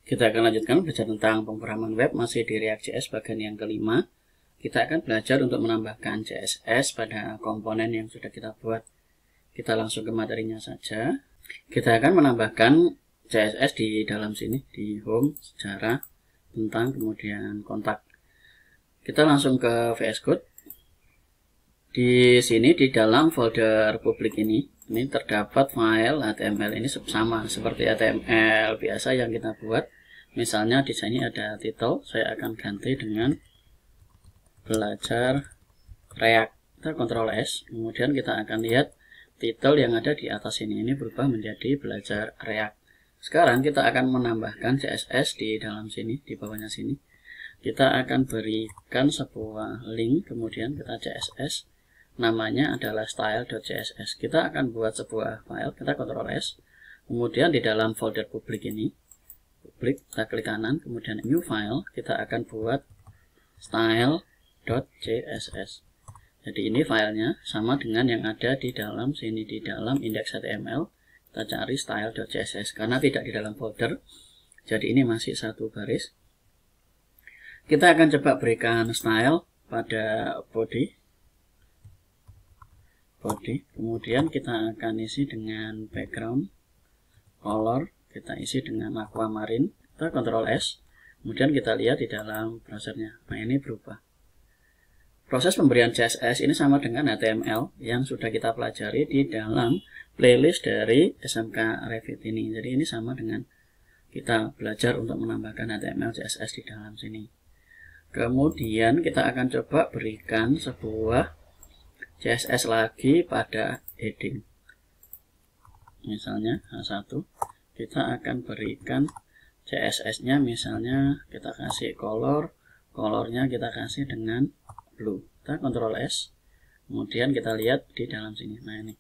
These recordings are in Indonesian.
Kita akan lanjutkan belajar tentang pemrograman web masih di React.js bagian yang kelima. Kita akan belajar untuk menambahkan CSS pada komponen yang sudah kita buat. Kita langsung ke materinya saja. Kita akan menambahkan CSS di dalam sini, di home, sejarah, tentang, kemudian kontak. Kita langsung ke VS Code. Di sini di dalam folder publik ini terdapat file HTML ini sama seperti HTML biasa yang kita buat. Misalnya di sini ada title, saya akan ganti dengan belajar React. Kita Ctrl S, kemudian kita akan lihat title yang ada di atas ini berubah menjadi belajar React. Sekarang kita akan menambahkan CSS di dalam sini, di bawahnya sini. Kita akan berikan sebuah link, kemudian kita CSS. Namanya adalah style.css. Kita akan buat sebuah file, kita Ctrl S. Kemudian di dalam folder publik ini, publik, kita klik kanan, kemudian new file, kita akan buat style.css. Jadi ini filenya sama dengan yang ada di dalam sini, di dalam index.html. Kita cari style.css karena tidak di dalam folder. Jadi ini masih satu baris. Kita akan coba berikan style pada body. Kemudian kita akan isi dengan background, color, kita isi dengan aquamarine. Kita Ctrl S. Kemudian kita lihat di dalam browsernya. Nah, ini berubah. Proses pemberian CSS ini sama dengan HTML yang sudah kita pelajari di dalam playlist dari SMK Revit ini. Jadi ini sama dengan kita belajar untuk menambahkan HTML CSS di dalam sini. Kemudian kita akan coba berikan sebuah CSS lagi pada heading. Misalnya H1, kita akan berikan CSS-nya, misalnya kita kasih colornya kita kasih dengan blue. Kita Ctrl S, kemudian kita lihat di dalam sini. Nah ini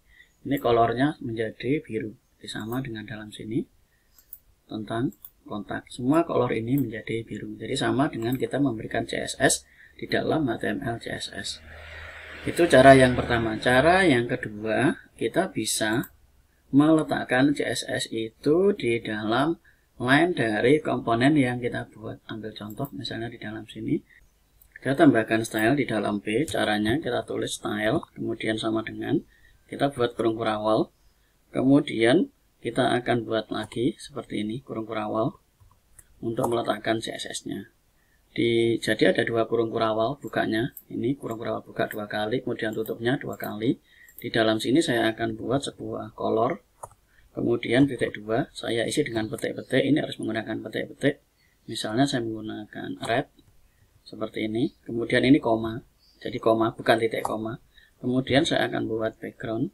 colornya menjadi biru, sama dengan dalam sini tentang kontak. Semua color ini menjadi biru, jadi sama dengan kita memberikan CSS di dalam HTML CSS. Itu cara yang pertama. Cara yang kedua, kita bisa meletakkan CSS itu di dalam line dari komponen yang kita buat. Ambil contoh misalnya di dalam sini. Kita tambahkan style di dalam B. Caranya kita tulis style, kemudian sama dengan kita buat kurung kurawal. Kemudian kita akan buat lagi seperti ini, kurung kurawal, untuk meletakkan CSS-nya. Jadi ada dua kurung kurawal bukanya. Ini kurung kurawal buka 2 kali, kemudian tutupnya 2 kali. Di dalam sini saya akan buat sebuah color. Kemudian titik 2 saya isi dengan petik-petik. Ini harus menggunakan petik-petik. Misalnya saya menggunakan red seperti ini. Kemudian ini koma. Jadi koma, bukan titik koma. Kemudian saya akan buat background.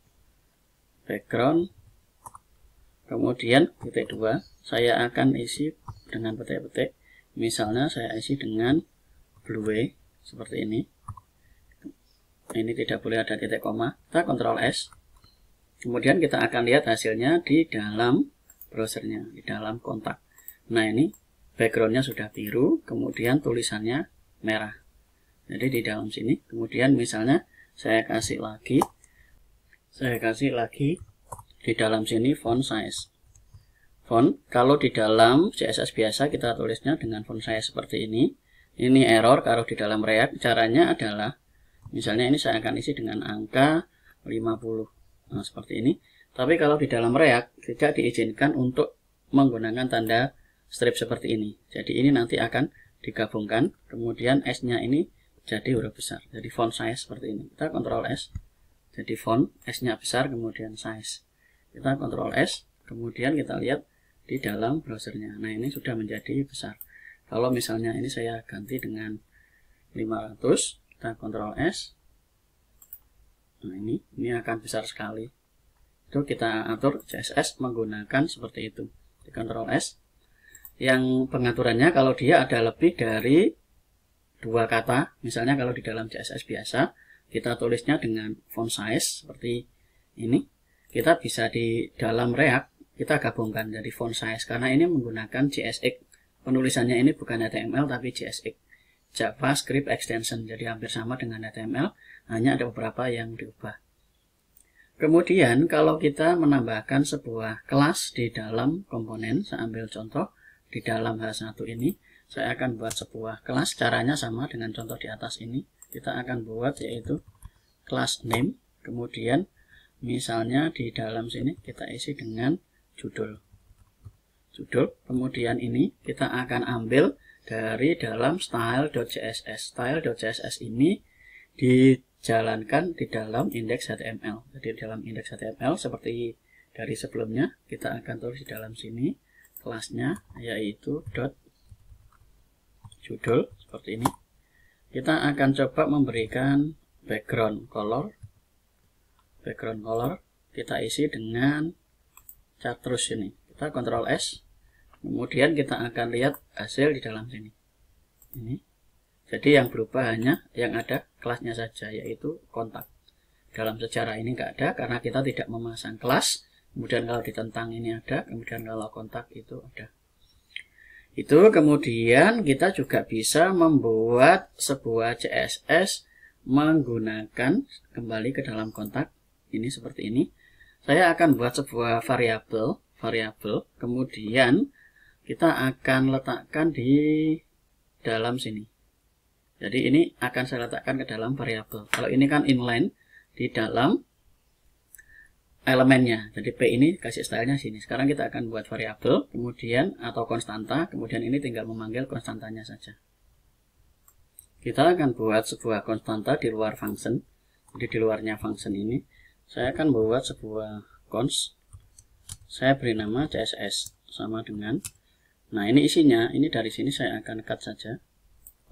Kemudian titik 2 saya akan isi dengan petik-petik. Misalnya saya isi dengan blue seperti ini. Ini tidak boleh ada titik koma. Kita Ctrl S. Kemudian kita akan lihat hasilnya di dalam browsernya, di dalam kontak. Nah ini backgroundnya sudah biru, kemudian tulisannya merah. Jadi di dalam sini. Kemudian misalnya saya kasih lagi di dalam sini font size. Font, kalau di dalam CSS biasa kita tulisnya dengan font size seperti ini. Ini error kalau di dalam React. Caranya adalah, misalnya ini saya akan isi dengan angka 50. Nah, seperti ini. Tapi kalau di dalam React tidak diizinkan untuk menggunakan tanda strip seperti ini. Jadi ini nanti akan digabungkan. Kemudian S-nya ini jadi huruf besar. Jadi font size seperti ini. Kita Ctrl S. Jadi font, S-nya besar, kemudian size. Kita Ctrl S. Kemudian kita lihat di dalam browsernya. Nah ini sudah menjadi besar. Kalau misalnya ini saya ganti dengan 500, kita Ctrl S. Nah ini akan besar sekali. Itu kita atur CSS menggunakan seperti itu. Di Ctrl S. Yang pengaturannya kalau dia ada lebih dari 2 kata, misalnya kalau di dalam CSS biasa kita tulisnya dengan font size seperti ini. Kita bisa di dalam React kita gabungkan jadi font size karena ini menggunakan JSX. Penulisannya ini bukan HTML tapi JSX, JavaScript Extension. Jadi hampir sama dengan HTML, hanya ada beberapa yang diubah. Kemudian kalau kita menambahkan sebuah kelas di dalam komponen, saya ambil contoh di dalam H1 ini saya akan buat sebuah kelas. Caranya sama dengan contoh di atas ini. Kita akan buat yaitu kelas name, kemudian misalnya di dalam sini kita isi dengan judul, kemudian ini kita akan ambil dari dalam style.css. Style.css ini dijalankan di dalam indeks HTML. Jadi dalam indeks HTML seperti dari sebelumnya, kita akan tulis di dalam sini kelasnya yaitu judul seperti ini. Kita akan coba memberikan background color. Kita isi dengan chartreuse ini. Kita Ctrl S. Kemudian kita akan lihat hasil di dalam sini. Ini. Jadi yang berubah hanya yang ada kelasnya saja, yaitu kontak. Dalam sejarah ini nggak ada karena kita tidak memasang kelas. Kemudian kalau ditentang ini ada, kemudian kalau kontak itu ada. Itu kemudian kita juga bisa membuat sebuah CSS menggunakan kembali ke dalam kontak. Ini seperti ini. Saya akan buat sebuah variabel, kemudian kita akan letakkan di dalam sini. Jadi ini akan saya letakkan ke dalam variabel. Kalau ini kan inline di dalam elemennya. Jadi P ini kasih stylenya sini. Sekarang kita akan buat variabel, kemudian atau konstanta, kemudian ini tinggal memanggil konstantanya saja. Kita akan buat sebuah konstanta di luar function. Jadi di luarnya function ini, saya akan buat sebuah cons. Saya beri nama CSS sama dengan. Nah ini isinya, ini dari sini saya akan cut saja,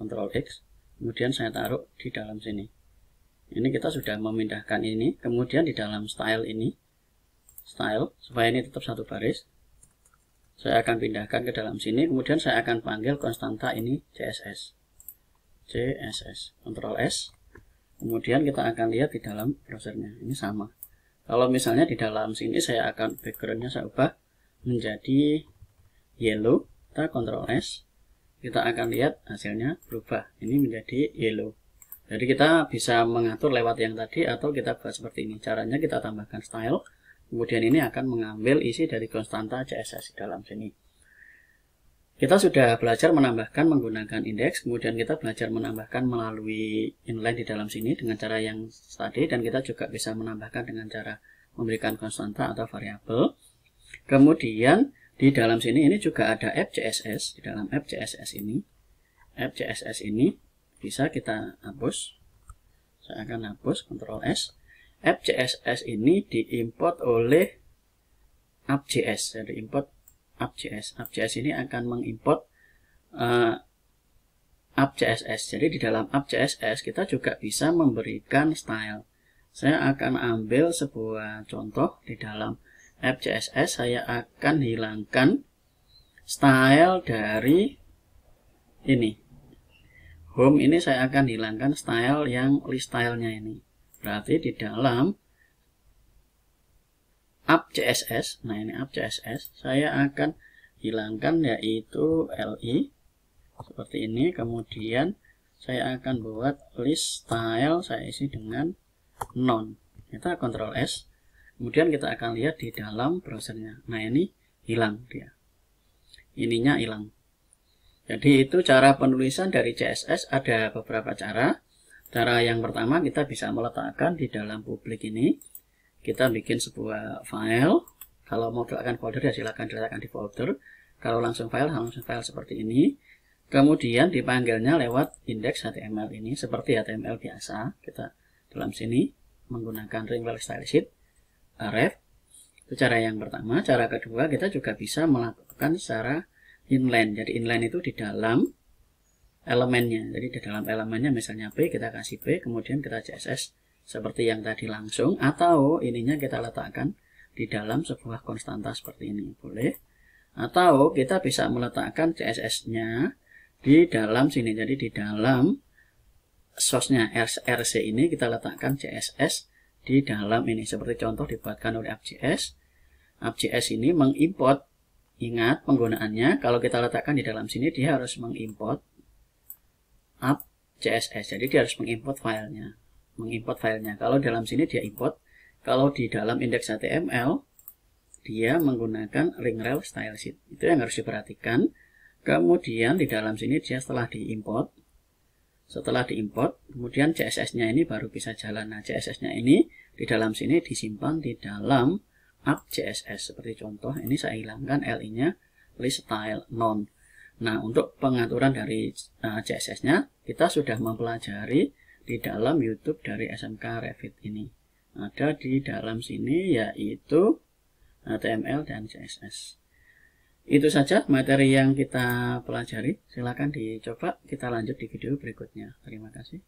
Ctrl X, kemudian saya taruh di dalam sini. Ini kita sudah memindahkan ini, kemudian di dalam style ini, supaya ini tetap satu baris, saya akan pindahkan ke dalam sini, kemudian saya akan panggil konstanta ini CSS, Ctrl S, kemudian kita akan lihat di dalam browsernya, ini sama. Kalau misalnya di dalam sini saya akan backgroundnya saya ubah menjadi yellow, kita Ctrl S, kita akan lihat hasilnya berubah, ini menjadi yellow. Jadi kita bisa mengatur lewat yang tadi atau kita buat seperti ini. Caranya kita tambahkan style, kemudian ini akan mengambil isi dari konstanta CSS di dalam sini. Kita sudah belajar menambahkan menggunakan indeks, kemudian kita belajar menambahkan melalui inline di dalam sini dengan cara yang tadi, dan kita juga bisa menambahkan dengan cara memberikan konstanta atau variabel. Kemudian di dalam sini ini juga ada app CSS. Di dalam app CSS ini bisa kita hapus. Saya akan hapus, Ctrl S. App CSS ini diimport oleh app.js. Jadi import app.js. App.js ini akan mengimport app CSS. Jadi di dalam app CSS kita juga bisa memberikan style. Saya akan ambil sebuah contoh di dalam app CSS. Saya akan hilangkan style dari ini. Home ini saya akan hilangkan style yang list stylenya ini. Berarti di dalam app CSS, nah ini app CSS, saya akan hilangkan yaitu li seperti ini. Kemudian saya akan buat list style, saya isi dengan none. Kita Ctrl S. Kemudian kita akan lihat di dalam browsernya. Nah ini hilang dia. Ininya hilang. Jadi itu cara penulisan dari CSS. Ada beberapa cara. Cara yang pertama kita bisa meletakkan di dalam publik ini. Kita bikin sebuah file. Kalau mau diletakkan folder ya silakan diletakkan di folder. Kalau langsung file seperti ini. Kemudian dipanggilnya lewat indeks HTML ini seperti HTML biasa. Kita dalam sini menggunakan ring well style sheet ref. Itu cara yang pertama. Cara kedua kita juga bisa melakukan secara inline. Jadi inline itu di dalam elemennya. Jadi di dalam elemennya misalnya P, kita kasih P, kemudian kita CSS seperti yang tadi langsung, atau ininya kita letakkan di dalam sebuah konstanta seperti ini. Boleh. Atau kita bisa meletakkan CSS-nya di dalam sini. Jadi di dalam source-nya RC ini kita letakkan CSS di dalam ini. Seperti contoh dibuatkan oleh app.js. App.js ini mengimport. Ingat penggunaannya, kalau kita letakkan di dalam sini dia harus mengimport app CSS. Jadi dia harus mengimport filenya. Kalau dalam sini dia import. Kalau di dalam indeks HTML dia menggunakan ring rel style sheet. Itu yang harus diperhatikan. Kemudian di dalam sini dia setelah diimport, kemudian CSS-nya ini baru bisa jalan. Nah, CSS-nya ini di dalam sini disimpan di dalam app CSS. Seperti contoh, ini saya hilangkan LI-nya, list style none. Nah, untuk pengaturan dari CSS-nya, kita sudah mempelajari di dalam YouTube dari SMK Revit ini. Ada di dalam sini yaitu HTML dan CSS. Itu saja materi yang kita pelajari. Silakan dicoba, kita lanjut di video berikutnya. Terima kasih.